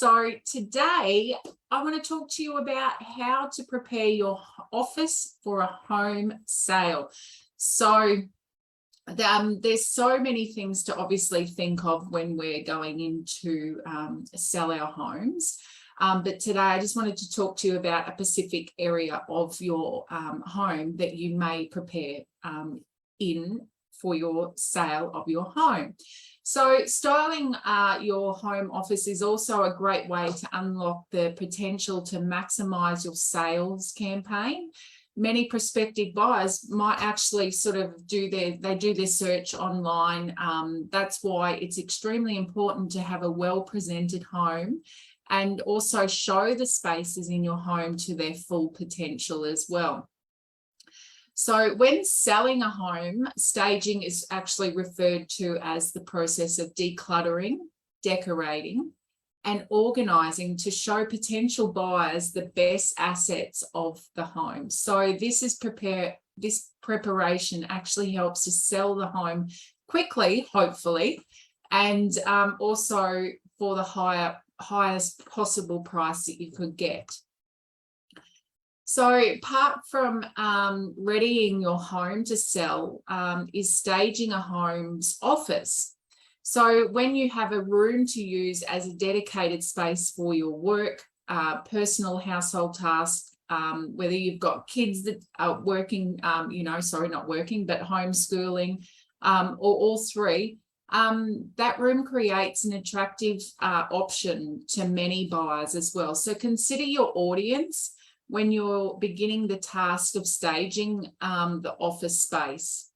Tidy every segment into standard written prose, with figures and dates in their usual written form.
So today I want to talk to you about how to prepare your office for a home sale. So there's so many things to obviously think of when we're going in to sell our homes. But today I just wanted to talk to you about a specific area of your home that you may prepare in for your sale of your home. So styling your home office is also a great way to unlock the potential to maximize your sales campaign. Many prospective buyers might actually sort of do their search online. That's why it's extremely important to have a well-presented home and also show the spaces in your home to their full potential as well. So when selling a home, staging is actually referred to as the process of decluttering, decorating, and organizing to show potential buyers the best assets of the home. So this preparation actually helps to sell the home quickly, hopefully, and also for the highest possible price that you could get. So apart from readying your home to sell is staging a home's office. So when you have a room to use as a dedicated space for your work, personal household tasks, whether you've got kids that are working, not working, but homeschooling, or all three, that room creates an attractive option to many buyers as well. So consider your audience when you're beginning the task of staging the office space.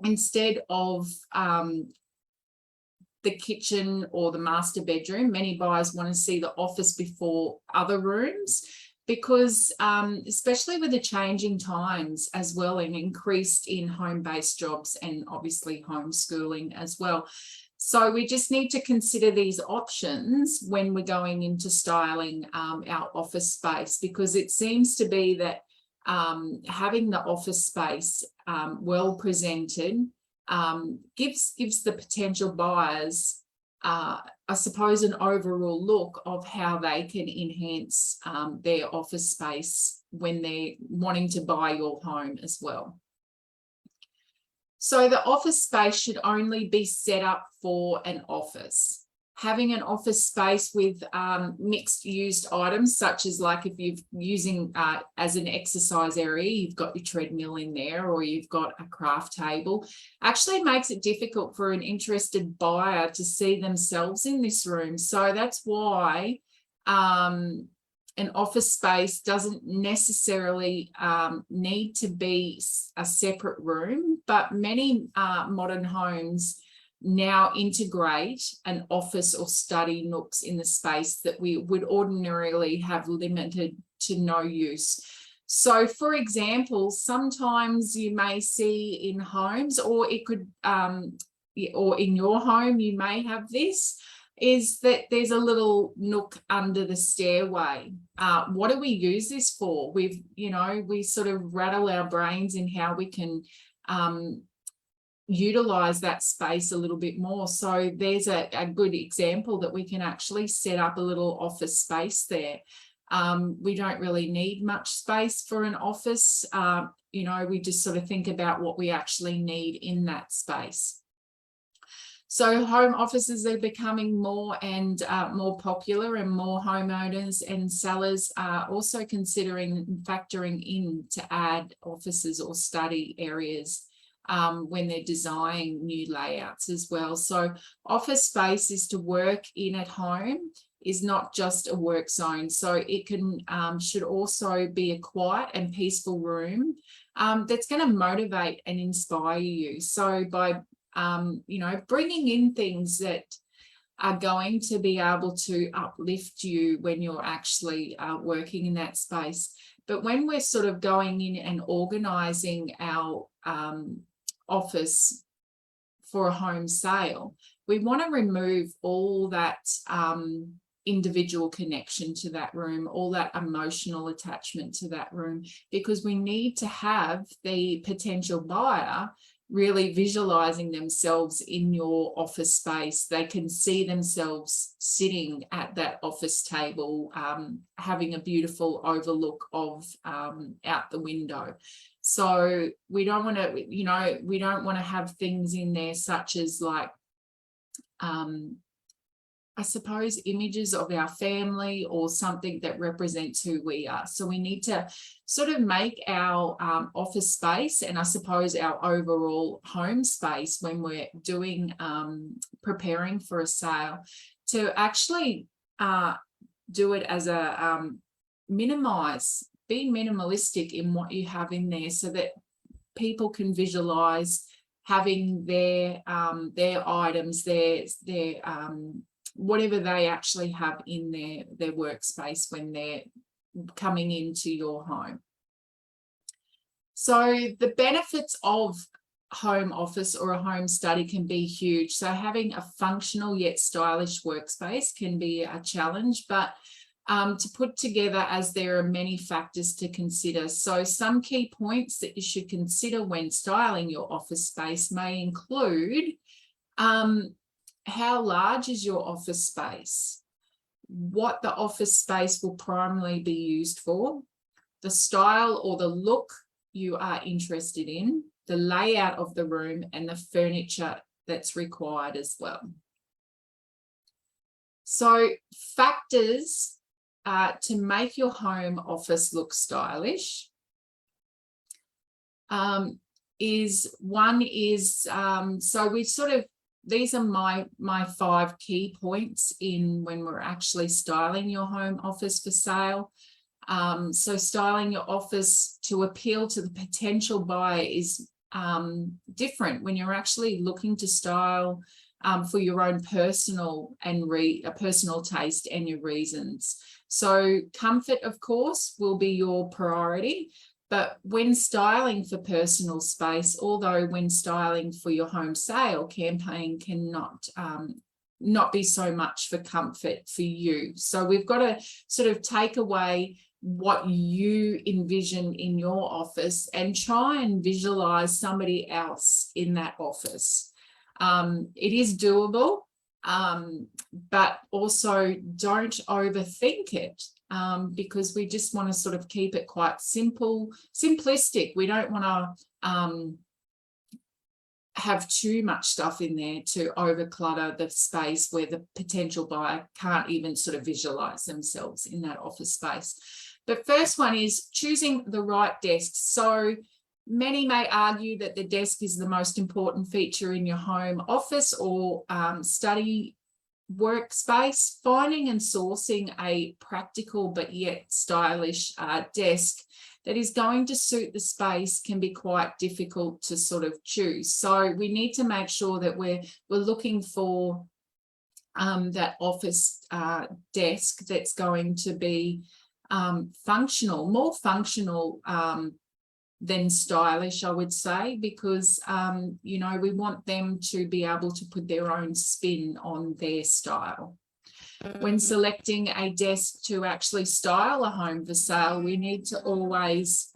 Instead of the kitchen or the master bedroom, many buyers want to see the office before other rooms because especially with the changing times as well and increased in home-based jobs and obviously homeschooling as well. So we just need to consider these options when we're going into styling our office space, because it seems to be that having the office space well presented gives the potential buyers, I suppose, an overall look of how they can enhance their office space when they're wanting to buy your home as well. So the office space should only be set up for an office. Having an office space with mixed used items, such as like if you're using as an exercise area, you've got your treadmill in there or you've got a craft table, actually makes it difficult for an interested buyer to see themselves in this room. So that's why an office space doesn't necessarily need to be a separate room, but many modern homes now integrate an office or study nooks in the space that we would ordinarily have limited to no use. So for example, sometimes you may see in homes, or it could, or in your home, you may have this, is that there's a little nook under the stairway. What do we use this for? We sort of rattle our brains in how we can utilize that space a little bit more. So there's a good example that we can actually set up a little office space there. We don't really need much space for an office. We just sort of think about what we actually need in that space. So home offices are becoming more and more popular, and more homeowners and sellers are also considering factoring in to add offices or study areas when they're designing new layouts as well. So office space is to work in at home, is not just a work zone. So it should also be a quiet and peaceful room that's going to motivate and inspire you. So by bringing in things that are going to be able to uplift you when you're actually working in that space. But when we're sort of going in and organizing our office for a home sale, we want to remove all that individual connection to that room, all that emotional attachment to that room, because we need to have the potential buyer really visualizing themselves in your office space. They can see themselves sitting at that office table, having a beautiful overlook of out the window. So we don't want to, you know, we don't want to have things in there such as like, I suppose, images of our family or something that represents who we are. So we need to sort of make our office space, and I suppose our overall home space when we're doing preparing for a sale, to actually do it as a be minimalistic in what you have in there, so that people can visualize having their items, their whatever they actually have in their workspace when they're coming into your home. So the benefits of home office or a home study can be huge. So having a functional yet stylish workspace can be a challenge, but to put together, as there are many factors to consider. So some key points that you should consider when styling your office space may include how large is your office space, what the office space will primarily be used for, the style or the look you are interested in, the layout of the room, and the furniture that's required as well. So factors to make your home office look stylish so we sort of, these are my 5 key points in when we're actually styling your home office for sale. So styling your office to appeal to the potential buyer is different when you're actually looking to style for your own personal taste and your reasons. So comfort, of course, will be your priority. But when styling for personal space, although when styling for your home sale campaign cannot not be so much for comfort for you. So we've got to sort of take away what you envision in your office and try and visualize somebody else in that office. It is doable, but also don't overthink it. Because we just want to sort of keep it quite simplistic. We don't want to have too much stuff in there to overclutter the space where the potential buyer can't even sort of visualize themselves in that office space. The first one is choosing the right desk. So many may argue that the desk is the most important feature in your home office or study workspace. Finding and sourcing a practical but yet stylish desk that is going to suit the space can be quite difficult to sort of choose. So we need to make sure that we're looking for that office desk that's going to be functional, more functional than stylish, I would say, because you know, we want them to be able to put their own spin on their style. When selecting a desk to actually style a home for sale, we need to always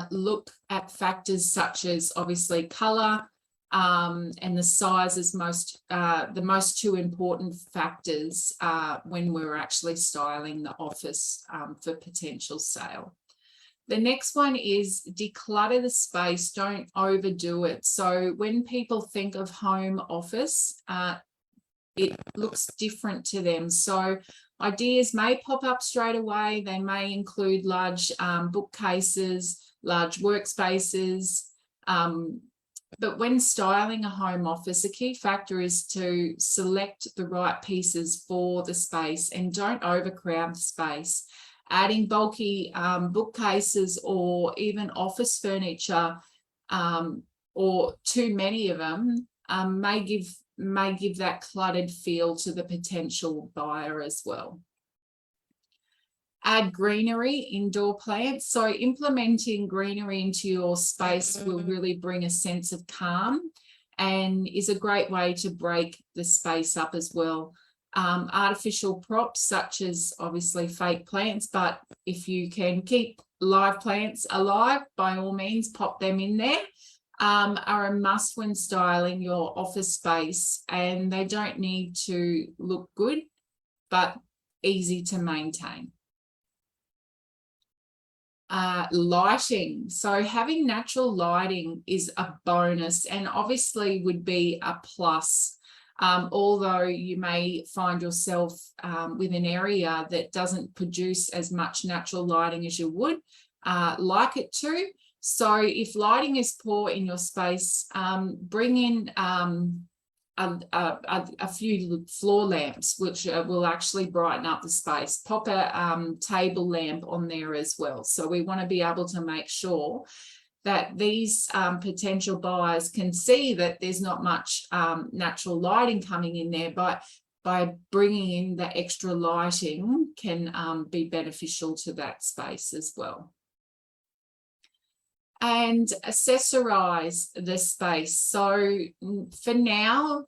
look at factors such as obviously color and the size as the most 2 important factors when we're actually styling the office for potential sale. The next one is declutter the space, don't overdo it. So when people think of home office, it looks different to them. So ideas may pop up straight away. They may include large bookcases, large workspaces. But when styling a home office, a key factor is to select the right pieces for the space and don't overcrowd the space. Adding bulky bookcases or even office furniture or too many of them may give that cluttered feel to the potential buyer as well. Add greenery, indoor plants. So implementing greenery into your space will really bring a sense of calm and is a great way to break the space up as well. Artificial props such as obviously fake plants, but if you can keep live plants alive, by all means pop them in there. are a must when styling your office space, and they don't need to look good, but easy to maintain. Lighting. So having natural lighting is a bonus and obviously would be a plus. Although you may find yourself with an area that doesn't produce as much natural lighting as you would like it to. So if lighting is poor in your space, bring in a few floor lamps, which will actually brighten up the space. Pop a table lamp on there as well. So we want to be able to make sure that these potential buyers can see that there's not much natural lighting coming in there, but by bringing in the extra lighting can be beneficial to that space as well. And accessorize the space. So for now,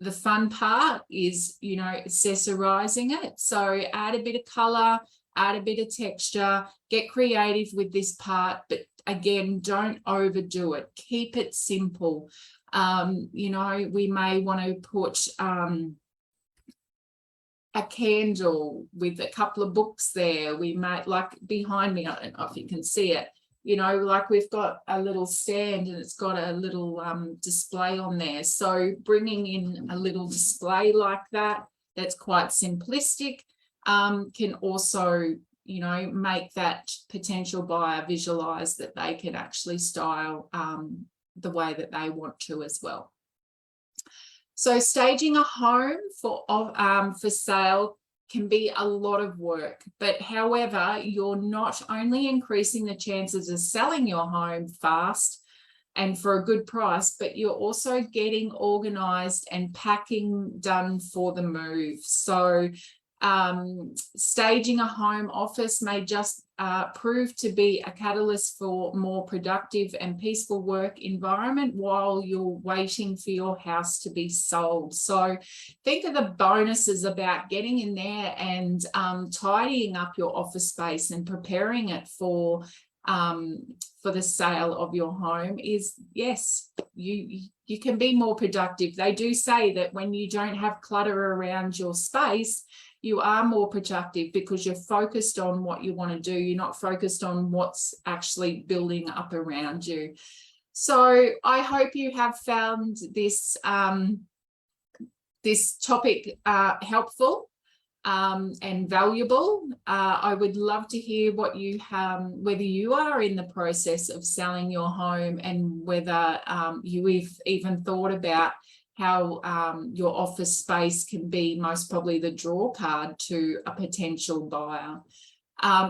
the fun part is, you know, accessorizing it. So add a bit of color, add a bit of texture, get creative with this part, but again, don't overdo it. Keep it simple. You know, we may want to put a candle with a couple of books there. We might, like behind me, I don't know if you can see it, you know, like we've got a little stand and it's got a little display on there. So bringing in a little display like that, that's quite simplistic, can also, you know, make that potential buyer visualize that they can actually style the way that they want to as well. So staging a home for sale can be a lot of work, but however, you're not only increasing the chances of selling your home fast and for a good price, but you're also getting organized and packing done for the move. So staging a home office may just prove to be a catalyst for more productive and peaceful work environment while you're waiting for your house to be sold. So think of the bonuses about getting in there and tidying up your office space and preparing it for the sale of your home is, yes, you can be more productive. They do say that when you don't have clutter around your space, you are more productive because you're focused on what you want to do. You're not focused on what's actually building up around you. So I hope you have found this, this topic helpful and valuable. I would love to hear what you have, whether you are in the process of selling your home and whether you've even thought about how your office space can be most probably the draw card to a potential buyer.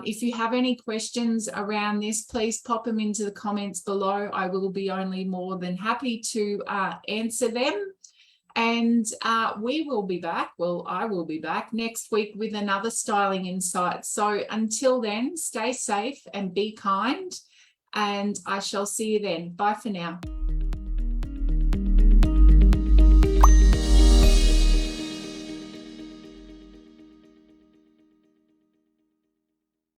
If you have any questions around this, please pop them into the comments below. I will be only more than happy to answer them. And we will be back, well, I will be back next week with another styling insight. So until then, stay safe and be kind, and I shall see you then. Bye for now.